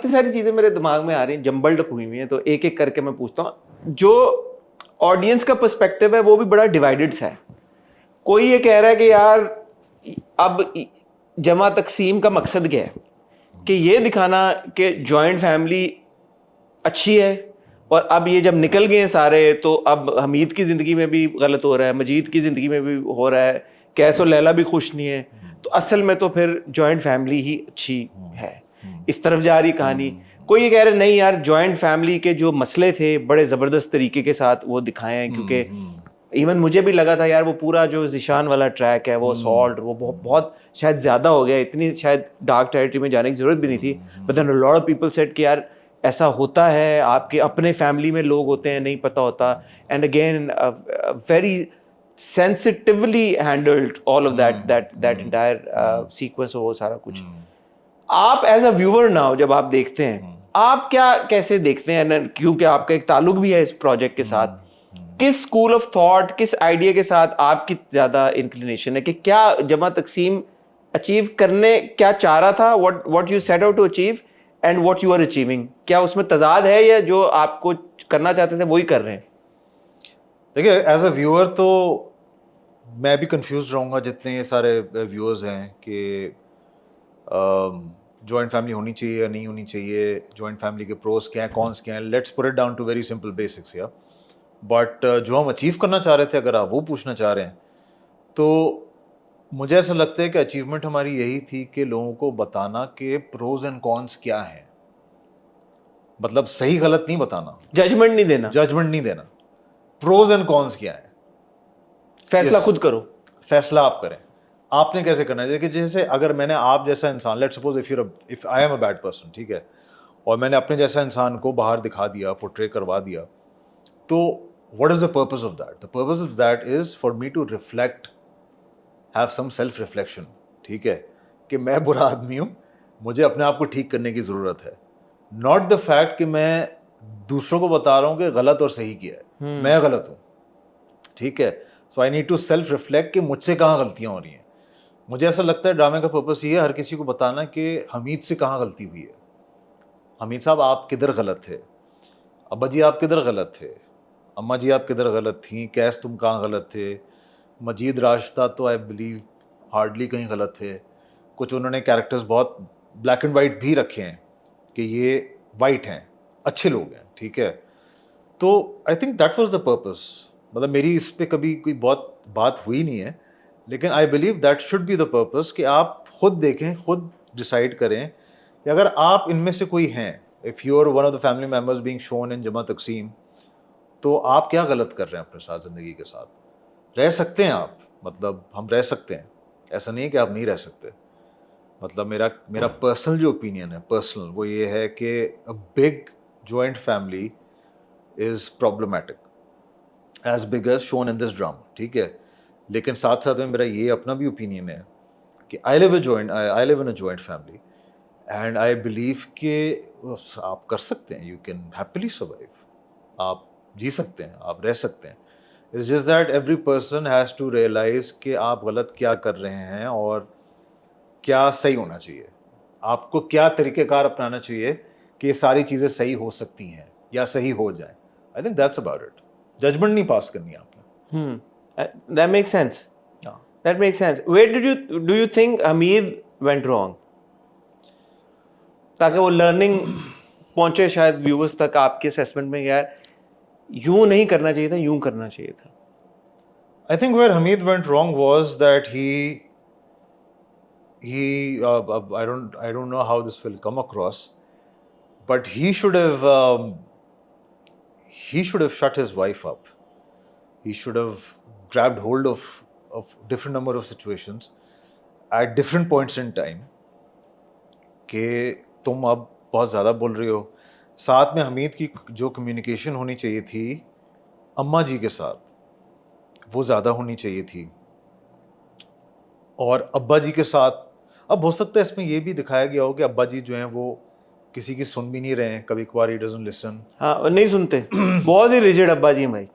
इतनी सारी चीज़ें मेरे दिमाग में आ रही हैं, जम्बल्ड अप हुई हुई हैं, तो एक एक करके मैं पूछता हूँ। जो ऑडियंस का पर्सपेक्टिव है वो भी बड़ा डिवाइडेड सा है। कोई ये कह रहा है कि यार अब जमा तकसीम का मकसद क्या है, कि ये दिखाना कि जॉइंट फैमिली अच्छी है, और अब ये जब निकल गए हैं सारे तो अब हमीद की ज़िंदगी में भी गलत हो रहा है, मजीद की ज़िंदगी में भी हो रहा है, कैस और लैला भी खुश नहीं है, तो असल में तो फिर जॉइंट फैमिली ही अच्छी है। इस तरफ जा रही कहानी। कोई ये कह रहे नहीं यार, जॉइंट फैमिली के जो मसले थे बड़े ज़बरदस्त तरीके के साथ वो दिखाए हैं, क्योंकि इवन मुझे भी लगा था यार वो पूरा जो जिशान वाला ट्रैक है वो सॉल्ट वो बहुत शायद ज़्यादा हो गया, इतनी शायद डार्क टेरिटरी में जाने की ज़रूरत भी नहीं थी। But then a lot of people said कि यार ऐसा होता है, आपके अपने फैमिली में लोग होते हैं, नहीं पता होता। And again very sensitively handled all of that entire sequence, वो सारा कुछ। आप एज अ व्यूअर नाउ जब आप देखते हैं, आप क्या कैसे देखते हैं, क्योंकि आपका एक ताल्लुक भी है इस प्रोजेक्ट के साथ, किस स्कूल ऑफ थॉट, किस आइडिया के साथ आपकी ज्यादा इंक्लिनेशन है, कि क्या जमा तकसीम अचीव करने क्या चाह रहा था, what you set out to achieve and what you are achieving, क्या उसमें तजाद है या जो आपको करना चाहते थे वही कर रहे हैं? देखिए, एज अ व्यूअर तो मैं भी कंफ्यूज रहूँगा, जितने ये सारे व्यूअर्स हैं, कि जॉइंट फैमिली होनी चाहिए या नहीं होनी चाहिए, जॉइंट फैमिली के प्रोस क्या हैं, कॉन्स क्या हैं। Let's put it down to very simple basics या बट जो हम अचीव करना चाह रहे थे, अगर आप वो पूछना चाह रहे हैं, तो मुझे ऐसा लगता है कि अचीवमेंट हमारी यही थी कि लोगों को बताना कि प्रोज एंड कॉन्स क्या हैं। मतलब सही गलत नहीं बताना, जजमेंट नहीं देना, जजमेंट नहीं देना, प्रोज एंड कॉन्स क्या है, फैसला खुद करो, फैसला आप करें। आपने कैसे करना है? देखिए, जैसे अगर मैंने आप जैसा इंसान, let's suppose if I am a bad person, ठीक है, और मैंने अपने जैसा इंसान को बाहर दिखा दिया, पोर्ट्रे करवा दिया, तो what is the purpose of that? The purpose of that is for me to reflect, have some self reflection, ठीक है, कि मैं बुरा आदमी हूँ, मुझे अपने आप को ठीक करने की ज़रूरत है। नॉट द फैक्ट कि मैं दूसरों को बता रहा हूँ कि गलत और सही किया है, मैं गलत हूँ, ठीक है। So I need to self reflect कि मुझसे कहाँ गलतियाँ हो रही हैं। मुझे ऐसा लगता है ड्रामे का पर्पस ये है हर किसी को बताना कि हमीद से कहाँ गलती हुई है। हमीद साहब, आप किधर गलत थे, अब्बा जी आप किधर गलत थे, अम्मा जी आप किधर गलत थी, कैस तुम कहाँ गलत थे, मजीद राशता तो आई बिलीव हार्डली कहीं गलत थे। कुछ उन्होंने कैरेक्टर्स बहुत ब्लैक एंड वाइट भी रखे हैं कि ये वाइट हैं, अच्छे लोग हैं, ठीक है। तो I think that was the purpose. मतलब मेरी इस पे कभी कोई बहुत बात हुई नहीं है, लेकिन I believe that should be the purpose, कि आप खुद देखें, खुद डिसाइड करें कि अगर आप इनमें से कोई हैं, if you are one of the family members being shown in Jama Taqseem, तो आप क्या गलत कर रहे हैं अपने साथ, ज़िंदगी के साथ। रह सकते हैं आप, मतलब हम रह सकते हैं, ऐसा नहीं है कि आप नहीं रह सकते। मतलब मेरा पर्सनल जो ओपिनियन है, पर्सनल, वो ये है कि a big joint family is problematic, as big as shown in this drama, ठीक है। लेकिन साथ साथ में मेरा ये अपना भी ओपिनियन है कि I live in a joint family, and I believe कि आप कर सकते हैं, यू कैन हैप्पीली सर्वाइव, आप जी सकते हैं, आप रह सकते हैं। It's just that every person has to realize कि आप गलत क्या कर रहे हैं और क्या सही होना चाहिए, आपको क्या तरीक़ेकार अपनाना चाहिए कि ये सारी चीज़ें सही हो सकती हैं या सही हो जाए। I think that's about it. Judgment नहीं पास करनी आपने। that makes sense. हाँ। That makes sense. Where do you think Hamid went wrong? ताकि वो लर्निंग पहुंचे शायद व्यूअर्स तक, आपके असेसमेंट में यार यूं नहीं करना चाहिए था, यूं करना चाहिए था। I think where Hamid went wrong was that he I don't know how this will come across, but he should have shut his wife up. He should have grabbed hold of different number of situations at different points in time कि तुम अब बहुत ज़्यादा बोल रही हो। साथ में हमीद की जो कम्युनिकेशन होनी चाहिए थी अम्मा जी के साथ, वो ज़्यादा होनी चाहिए थी, और अब्बा जी के साथ अब हो सकता है इसमें ये भी दिखाया गया हो कि अब्बा जी जो हैं वो किसी की सुन भी नहीं रहे हैं, कभी कभार ही डजंट लिसन। हाँ, नहीं सुनते, बहुत ही रिजिड अब्बा जी भाई,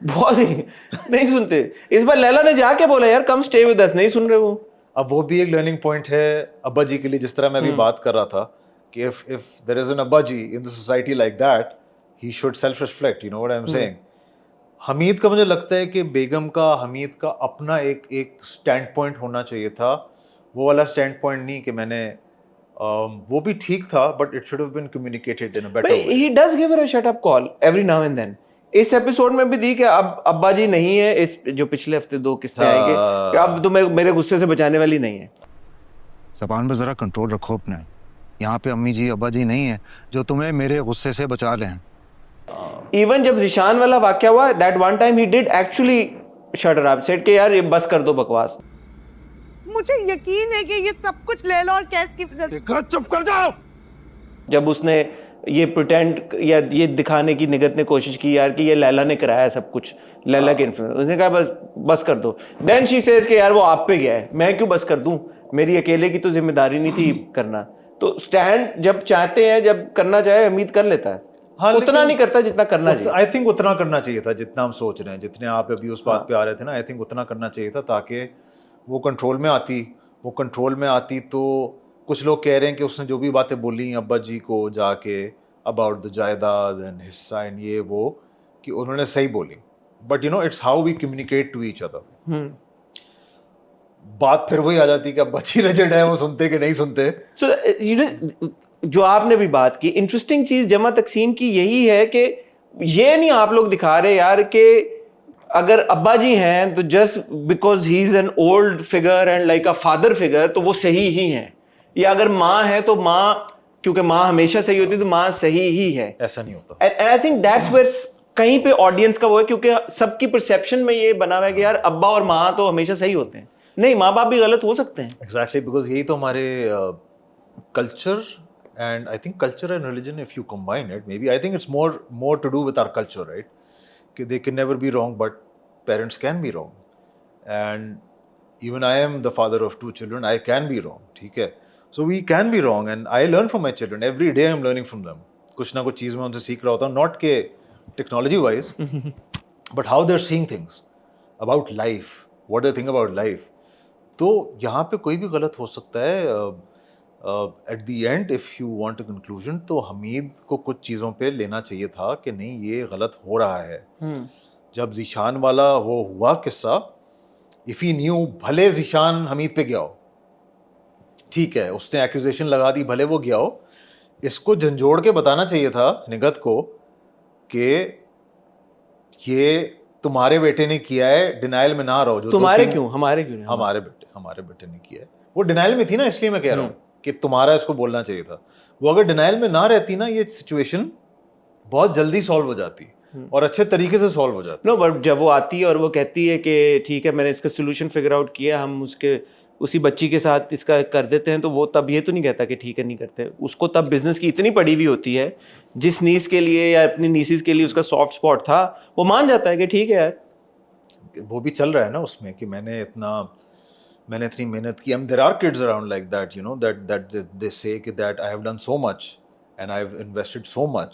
बहुत ही नहीं सुनते। इस बार लैला ने जाके बोला यार कम स्टे विद अस, नहीं सुन रहे वो। अब वो भी एक लर्निंग पॉइंट है अब्बा जी के लिए, जिस तरह मैं भी बात कर रहा था कि if there is an Abbaji in the society like that, he should self reflect, you know what I'm saying. Hamid का मुझे लगता है कि बेगम का, हमीद का अपना एक स्टैंड पॉइंट होना चाहिए था, वो वाला स्टैंड पॉइंट नहीं कि मैंने वो भी ठीक था, but it should have been communicated in a better way. He does give her a shut up call every now and then. इस एपिसोड में भी दी कि अब अब्बा जी नहीं है, इस जो पिछले हफ्ते 2 किस्से आएंगे कि अब तो मेरे गुस्से से बचाने वाली नहीं है. ज़बान पे ज़रा कंट्रोल रखो अपने. यहाँ पे अम्मी जी अब्बा जी नहीं है जो तुम्हें मेरे गुस्से से बचा लें. इवन जब जिशान वाला वाकया हुआ, that one time he did actually shut her up, said कि यार ये बस कर दो बकवास. मुझे यकीन है कि ये सब कुछ लैला और कैस की वजह से. चुप कर जाओ. जब उसने ये प्रिटेंड या ये दिखाने की निगत ने कोशिश की यार कि ये लैला ने कराया सब कुछ, लैला के इन्फ्लुएंस, उसने कहा बस कर दो. देन शी सेज कि यार वो आप पे गया है, मैं क्यों बस कर दूं, मेरी अकेले की तो जिम्मेदारी नहीं थी करना. तो स्टैंड जब चाहते हैं, जब करना चाहे हमीद कर लेता है. हाँ, उतना नहीं करता जितना करना चाहिए. आई थिंक उतना करना चाहिए था जितना हम सोच रहे हैं, जितने आप अभी उस बात पे आ रहे थे ना, आई थिंक उतना करना चाहिए था ताकि वो कंट्रोल में आती. तो कुछ लोग कह रहे हैं कि उसने जो भी बातें बोली अब्बा जी को जाके अबाउट द जायदाद एंड हिस्सा एंड ये वो, कि उन्होंने सही बोली, but you know it's how we communicate to each other. बात फिर वही आ जाती है कि अब्बा जी रजड़ है, वो सुनते कि नहीं सुनते. सो जो आपने भी बात की, इंटरेस्टिंग चीज जमा तकसीम की यही है कि ये नहीं आप लोग दिखा रहे यार कि अगर अब्बा जी हैं तो just because he is an old figure and like a father figure तो वो सही ही हैं, या अगर माँ है तो माँ, क्योंकि माँ हमेशा सही होती है तो माँ सही ही है. ऐसा नहीं होता. And I think that's where कहीं पे ऑडियंस का वो है, क्योंकि सबकी परसेप्शन में ये बना हुआ है कि यार अब्बा और माँ तो हमेशा सही होते हैं. नहीं, माँ बाप भी गलत हो सकते हैं. एग्जैक्टली, बिकॉज यही तो हमारे culture, and I think culture and religion, if you combine it, maybe I think it's more to do with our culture, right? They can never be wrong, but parents can be wrong, and even I am the father of 2 children. I can be wrong, ठीक है? So we can be wrong, and I learn from my children every day. I'm learning from them. कुछ ना कुछ चीज़ मैं उनसे सीख रहा होता हूँ, not के technology wise, but how they're seeing things about life, what they think about life. तो यहाँ पे कोई भी गलत हो सकता है. At the end if you want a conclusion, तो हमीद को कुछ चीज़ों पे लेना चाहिए था कि नहीं ये गलत हो रहा है. जब जीशान वाला वो हुआ किस्सा, इफ ही न्यू, भले जीशान हमीद पे गया हो, ठीक है, उसने एक्यूजेशन लगा दी, भले वो गया हो, इसको झंझोड़ के बताना चाहिए था निगत को कि ये तुम्हारे बेटे ने किया है, डिनाइल में ना रहो. जो तुम्हारे क्यों, हमारे क्यों नहीं? हमारे बेटे ने किया है. वो डिनाइल में थी ना, इसलिए मैं कह रहा हूँ कि तुम्हारा इसको बोलना चाहिए था. वो अगर डिनाइल में ना रहती ना, ये सिचुएशन बहुत जल्दी सॉल्व हो जाती और अच्छे तरीके से सॉल्व हो जाती. नो, बट जब वो आती है और वो कहती है कि ठीक है मैंने इसका सोल्यूशन फिगर आउट किया, हम उसी बच्ची के साथ इसका कर देते हैं, तो वो तब ये तो नहीं कहता कि ठीक है नहीं करते. उसको तब बिजनेस की इतनी पड़ी हुई होती है, जिस नीस के लिए या अपनी नीसिस के लिए उसका सॉफ्ट स्पॉट था, वो मान जाता है कि ठीक है यार. वो भी चल रहा है ना उसमें कि मैंने इतनी मेहनत की. There are kids around like that, you know, that they say कि that I have done so much and I have invested so much